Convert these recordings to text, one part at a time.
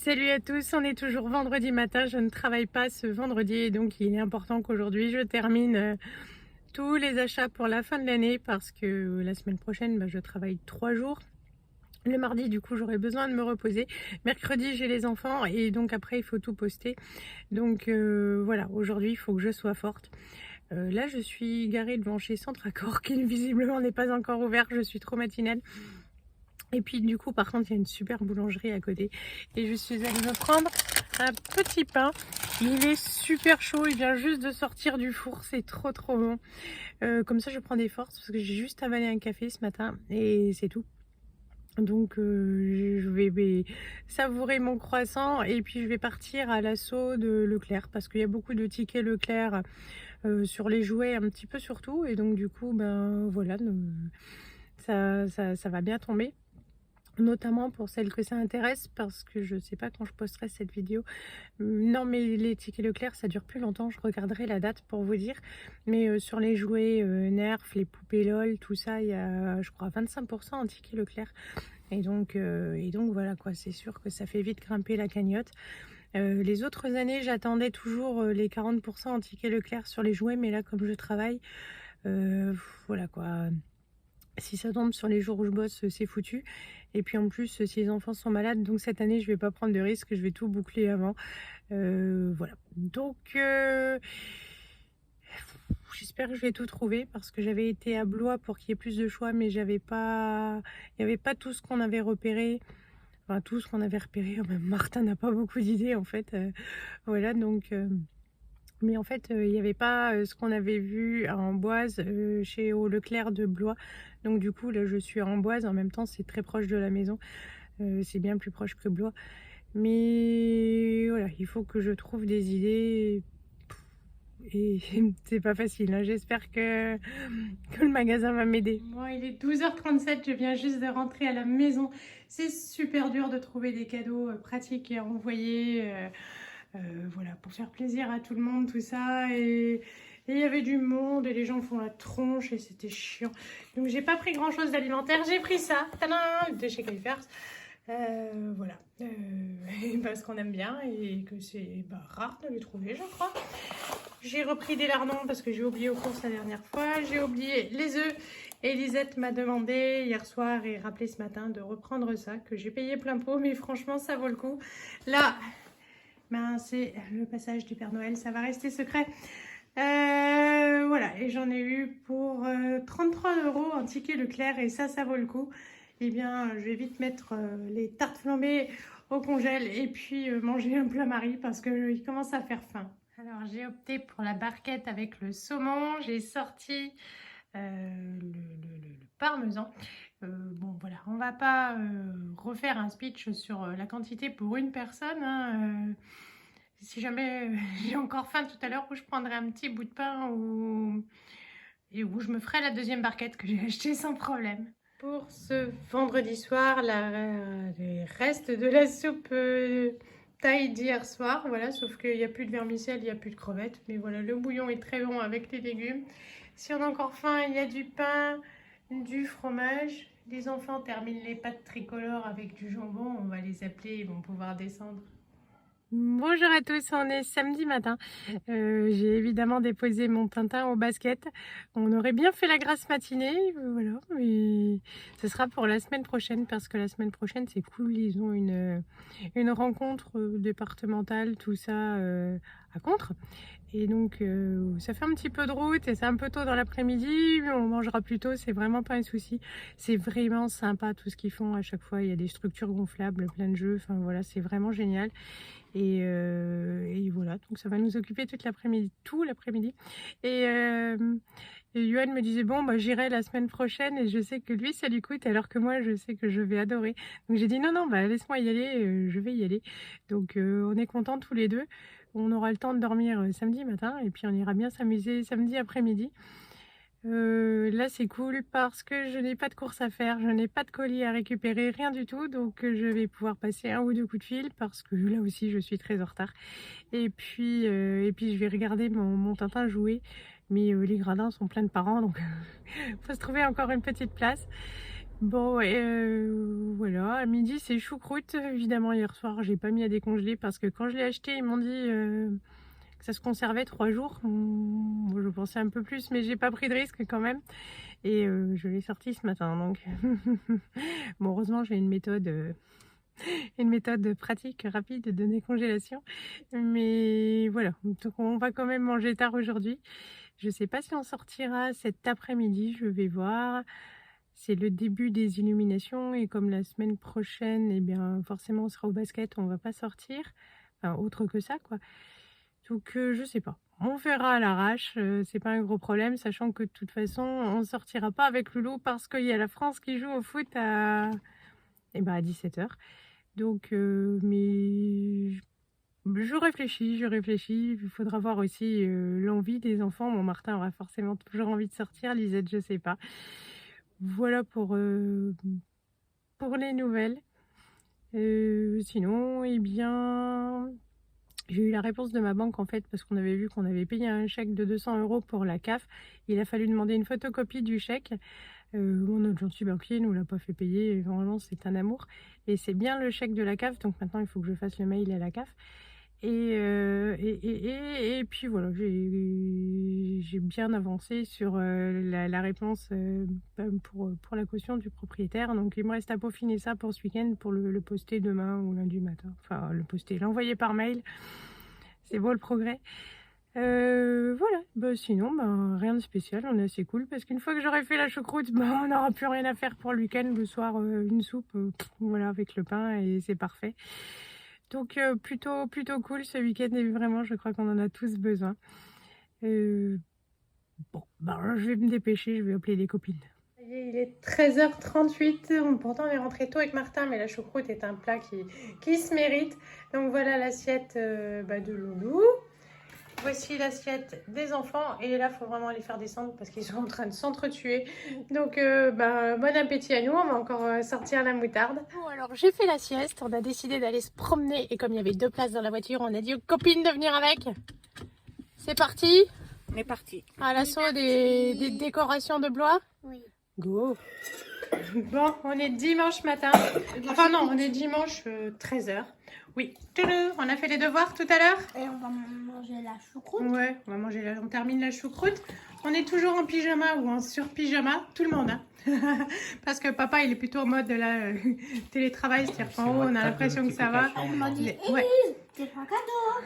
Salut à tous, on est toujours vendredi matin, je ne travaille pas ce vendredi et donc il est important qu'aujourd'hui je termine tous les achats pour la fin de l'année parce que la semaine prochaine je travaille 3 jours. Le mardi du coup j'aurai besoin de me reposer, mercredi j'ai les enfants et donc après il faut tout poster. Donc voilà, aujourd'hui il faut que je sois forte. Là je suis garée devant chez Centre Accor qui visiblement n'est pas encore ouvert, je suis trop matinale. Et puis du coup par contre il y a une super boulangerie à côté et je suis allée me prendre un petit pain. Il est super chaud, il vient juste de sortir du four, c'est trop bon. Comme ça je prends des forces parce que j'ai juste avalé un café ce matin et c'est tout. Donc je vais savourer mon croissant et puis je vais partir à l'assaut de Leclerc parce qu'il y a beaucoup de tickets Leclerc sur les jouets un petit peu surtout et donc du coup voilà, ça va bien tomber. Notamment pour celles que ça intéresse parce que je sais pas quand je posterai cette vidéo. Non mais les tickets Leclerc ça dure plus longtemps, je regarderai la date pour vous dire. Mais sur les jouets Nerf, les poupées LOL, tout ça, il y a je crois 25% en tickets Leclerc. Et donc voilà quoi, c'est sûr que ça fait vite grimper la cagnotte. Les autres années j'attendais toujours les 40% en tickets Leclerc sur les jouets, mais là comme je travaille, voilà quoi. Si ça tombe sur les jours où je bosse, c'est foutu. Et puis en plus, si les enfants sont malades, donc cette année, je vais pas prendre de risque, je vais tout boucler avant. Voilà. Donc, j'espère que je vais tout trouver parce que j'avais été à Blois pour qu'il y ait plus de choix, mais il n'y avait pas tout ce qu'on avait repéré. Enfin, tout ce qu'on avait repéré. Même Martin n'a pas beaucoup d'idées en fait. Voilà, donc. Mais en fait, il n'y avait pas ce qu'on avait vu à Amboise chez au Leclerc de Blois. Donc du coup, là, je suis à Amboise. En même temps, c'est très proche de la maison. C'est bien plus proche que Blois. Mais voilà, il faut que je trouve des idées. Et c'est pas facile, hein. J'espère que le magasin va m'aider. Bon, il est 12h37, je viens juste de rentrer à la maison. C'est super dur de trouver des cadeaux pratiques à envoyer. Voilà, pour faire plaisir à tout le monde, tout ça. Et il y avait du monde et les gens font la tronche et c'était chiant. Donc j'ai pas pris grand chose d'alimentaire, j'ai pris ça, tadam, de chez Califers. Voilà, parce qu'on aime bien et que c'est rare de les trouver, je crois. J'ai repris des lardons parce que j'ai oublié aux courses la dernière fois. J'ai oublié les œufs. Elisette m'a demandé hier soir et rappelé ce matin de reprendre ça, que j'ai payé plein pot, mais franchement ça vaut le coup. Là, c'est le passage du Père Noël, ça va rester secret. Voilà, et j'en ai eu pour 33 € en ticket Leclerc et ça vaut le coup. Eh bien, je vais vite mettre les tartes flambées au congèle et puis manger un plat Marie parce qu'il commence à faire faim. Alors, j'ai opté pour la barquette avec le saumon. J'ai sorti le parmesan. Bon, voilà, on va pas refaire un speech sur la quantité pour une personne, hein. Si jamais j'ai encore faim tout à l'heure, où je prendrai un petit bout de pain et où je me ferai la deuxième barquette que j'ai achetée sans problème. Pour ce vendredi soir, les restes de la soupe taille d'hier soir, voilà, sauf qu'il n'y a plus de vermicelle, il n'y a plus de crevettes, mais voilà, le bouillon est très bon avec les légumes. Si on a encore faim, il y a du pain, du fromage. Les enfants terminent les pâtes tricolores avec du jambon, on va les appeler, ils vont pouvoir descendre. Bonjour à tous, on est samedi matin. J'ai évidemment déposé mon Tintin au basket. On aurait bien fait la grasse matinée, voilà, mais ce sera pour la semaine prochaine parce que la semaine prochaine c'est cool, ils ont une rencontre départementale, tout ça à Contre. Et donc ça fait un petit peu de route et c'est un peu tôt dans l'après-midi, mais on mangera plus tôt, c'est vraiment pas un souci. C'est vraiment sympa tout ce qu'ils font à chaque fois, il y a des structures gonflables, plein de jeux, enfin voilà, c'est vraiment génial. Et voilà, donc ça va nous occuper toute l'après-midi, tout l'après-midi. Et Yoann me disait, bon, j'irai la semaine prochaine et je sais que lui, ça lui coûte, alors que moi, je sais que je vais adorer. Donc j'ai dit, non, non, laisse-moi y aller, je vais y aller. Donc on est contents tous les deux. On aura le temps de dormir samedi matin et puis on ira bien s'amuser samedi après-midi. Là c'est cool parce que je n'ai pas de course à faire, je n'ai pas de colis à récupérer, rien du tout, donc je vais pouvoir passer un ou deux coups de fil parce que là aussi je suis très en retard. Et puis je vais regarder mon Tintin jouer, mais les gradins sont pleins de parents, donc faut se trouver encore une petite place. Bon, voilà, à midi c'est choucroute. Évidemment, hier soir, j'ai pas mis à décongeler parce que quand je l'ai acheté, ils m'ont dit que ça se conservait 3 jours. Moi, je pensais un peu plus, mais j'ai pas pris de risque quand même. Et je l'ai sorti ce matin, donc bon, heureusement, j'ai une méthode pratique, rapide de décongélation. Mais voilà, donc on va quand même manger tard aujourd'hui. Je sais pas si on sortira cet après-midi, je vais voir. C'est le début des illuminations et comme la semaine prochaine, eh bien forcément on sera au basket, on va pas sortir. Enfin, autre que ça, quoi. Donc je sais pas. On verra à l'arrache, c'est pas un gros problème, sachant que de toute façon, on sortira pas avec Loulou parce qu'il y a la France qui joue au foot à 17h. Donc, mais je réfléchis. Il faudra voir aussi l'envie des enfants. Mon Martin aura forcément toujours envie de sortir, Lisette, je sais pas. Voilà pour les nouvelles. Sinon, eh bien, j'ai eu la réponse de ma banque en fait, parce qu'on avait vu qu'on avait payé un chèque de 200 € pour la CAF. Il a fallu demander une photocopie du chèque. Notre gentil banquier nous l'a pas fait payer. Et vraiment, c'est un amour. Et c'est bien le chèque de la CAF, donc maintenant il faut que je fasse le mail à la CAF. Et puis voilà, j'ai bien avancé sur la réponse pour la caution du propriétaire. Donc il me reste à peaufiner ça pour ce week-end, pour le poster demain ou lundi matin. Enfin, l'envoyer par mail. C'est beau le progrès. Voilà, sinon, rien de spécial, on est assez cool parce qu'une fois que j'aurai fait la choucroute, on n'aura plus rien à faire pour le week-end. Le soir, une soupe, voilà, avec le pain et c'est parfait. Donc plutôt cool ce week-end et vraiment je crois qu'on en a tous besoin. Je vais me dépêcher, je vais appeler les copines. Il est 13h38, pourtant on est rentré tôt avec Martin, mais la choucroute est un plat qui se mérite. Donc voilà l'assiette de Loulou. Voici l'assiette des enfants et là il faut vraiment les faire descendre parce qu'ils sont en train de s'entretuer. Donc bon appétit à nous, on va encore sortir la moutarde. Bon alors j'ai fait la sieste, on a décidé d'aller se promener et comme il y avait 2 places dans la voiture, on a dit aux copines de venir avec. C'est parti? On est parti. À l'assaut des décorations de Blois? Oui. Go! Bon, on est dimanche matin. Enfin non, on est dimanche 13h. Oui, on a fait les devoirs tout à l'heure. Et on va manger la choucroute. Ouais, on termine la choucroute. On est toujours en pyjama ou en sur-pyjama, tout le monde. Hein. Parce que papa, il est plutôt en mode de la télétravail, c'est-à-dire qu'en haut, on a l'impression que ça va. Il m'a dit, Ouais. c'est un cadeau.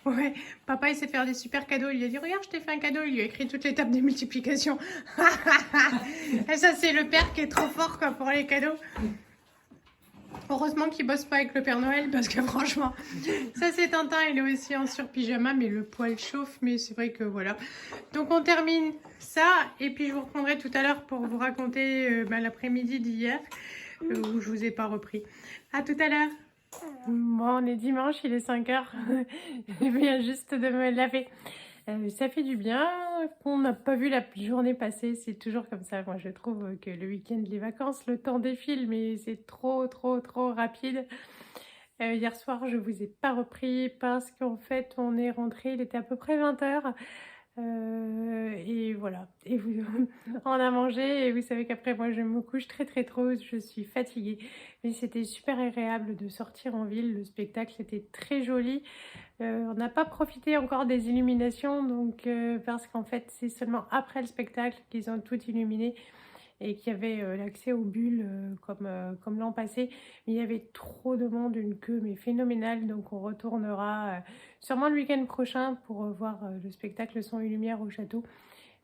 Ouais, papa il sait faire des super cadeaux. Il lui a dit regarde, je t'ai fait un cadeau. Il lui a écrit toutes les tables de multiplication. Et ça c'est le père qui est trop fort quoi pour les cadeaux. Heureusement qu'il bosse pas avec le Père Noël parce que franchement, ça c'est Tintin, il est aussi en sur-pyjama mais le poil chauffe, mais c'est vrai que voilà. Donc on termine ça et puis je vous reprendrai tout à l'heure pour vous raconter l'après-midi d'hier où je vous ai pas repris. À tout à l'heure. Bon, on est dimanche, il est 5h. Je viens juste de me laver. Ça fait du bien qu'on n'a pas vu la journée passer. C'est toujours comme ça. Moi, je trouve que le week-end, les vacances, le temps défile, mais c'est trop rapide. Hier soir, je vous ai pas repris parce qu'en fait, on est rentré. Il était à peu près 20h. Et voilà. Et on a mangé. Et vous savez qu'après, moi, je me couche très tôt. Je suis fatiguée. Mais c'était super agréable de sortir en ville. Le spectacle était très joli. On n'a pas profité encore des illuminations, donc parce qu'en fait c'est seulement après le spectacle qu'ils ont tout illuminé et qu'il y avait l'accès aux bulles comme l'an passé. Mais il y avait trop de monde, une queue mais phénoménale, donc on retournera sûrement le week-end prochain pour voir le spectacle Son et Lumière au château.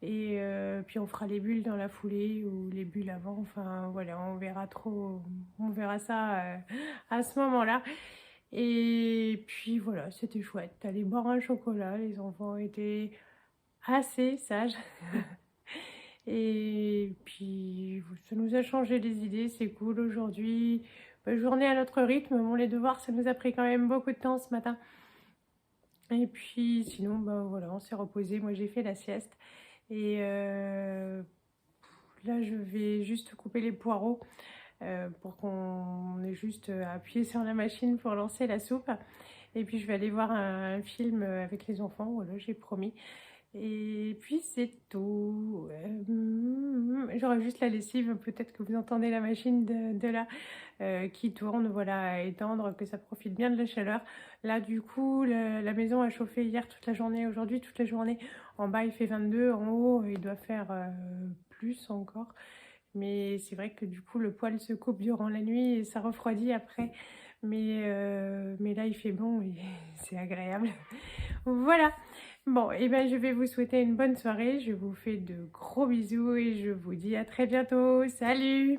Et puis on fera les bulles dans la foulée ou les bulles avant, enfin voilà, on verra ça à ce moment-là. Et puis voilà, c'était chouette. D'aller boire un chocolat, les enfants étaient assez sages. Et puis ça nous a changé les idées, c'est cool aujourd'hui. Journée à notre rythme, bon, les devoirs ça nous a pris quand même beaucoup de temps ce matin. Et puis sinon, voilà, on s'est reposé. Moi j'ai fait la sieste. Et là je vais juste couper les poireaux. Pour qu'on ait juste appuyé sur la machine pour lancer la soupe. Et puis je vais aller voir un film avec les enfants, voilà, j'ai promis. Et puis c'est tout. J'aurais juste la lessive, peut-être que vous entendez la machine de là qui tourne, voilà, à étendre, que ça profite bien de la chaleur. Là du coup, la maison a chauffé hier toute la journée, aujourd'hui toute la journée. En bas il fait 22, en haut il doit faire plus encore. Mais c'est vrai que du coup le poêle se coupe durant la nuit et ça refroidit après. Mais là il fait bon et c'est agréable. Voilà. Bon, et ben je vais vous souhaiter une bonne soirée. Je vous fais de gros bisous et je vous dis à très bientôt. Salut!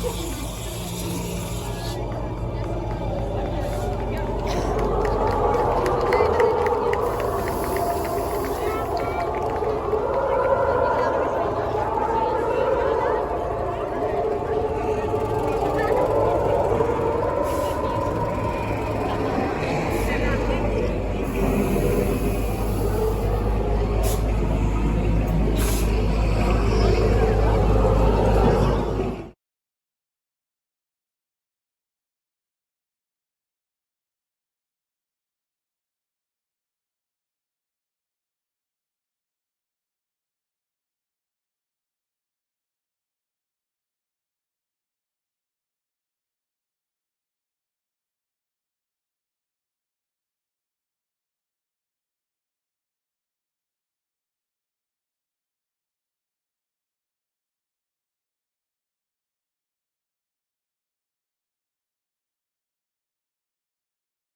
Thank you.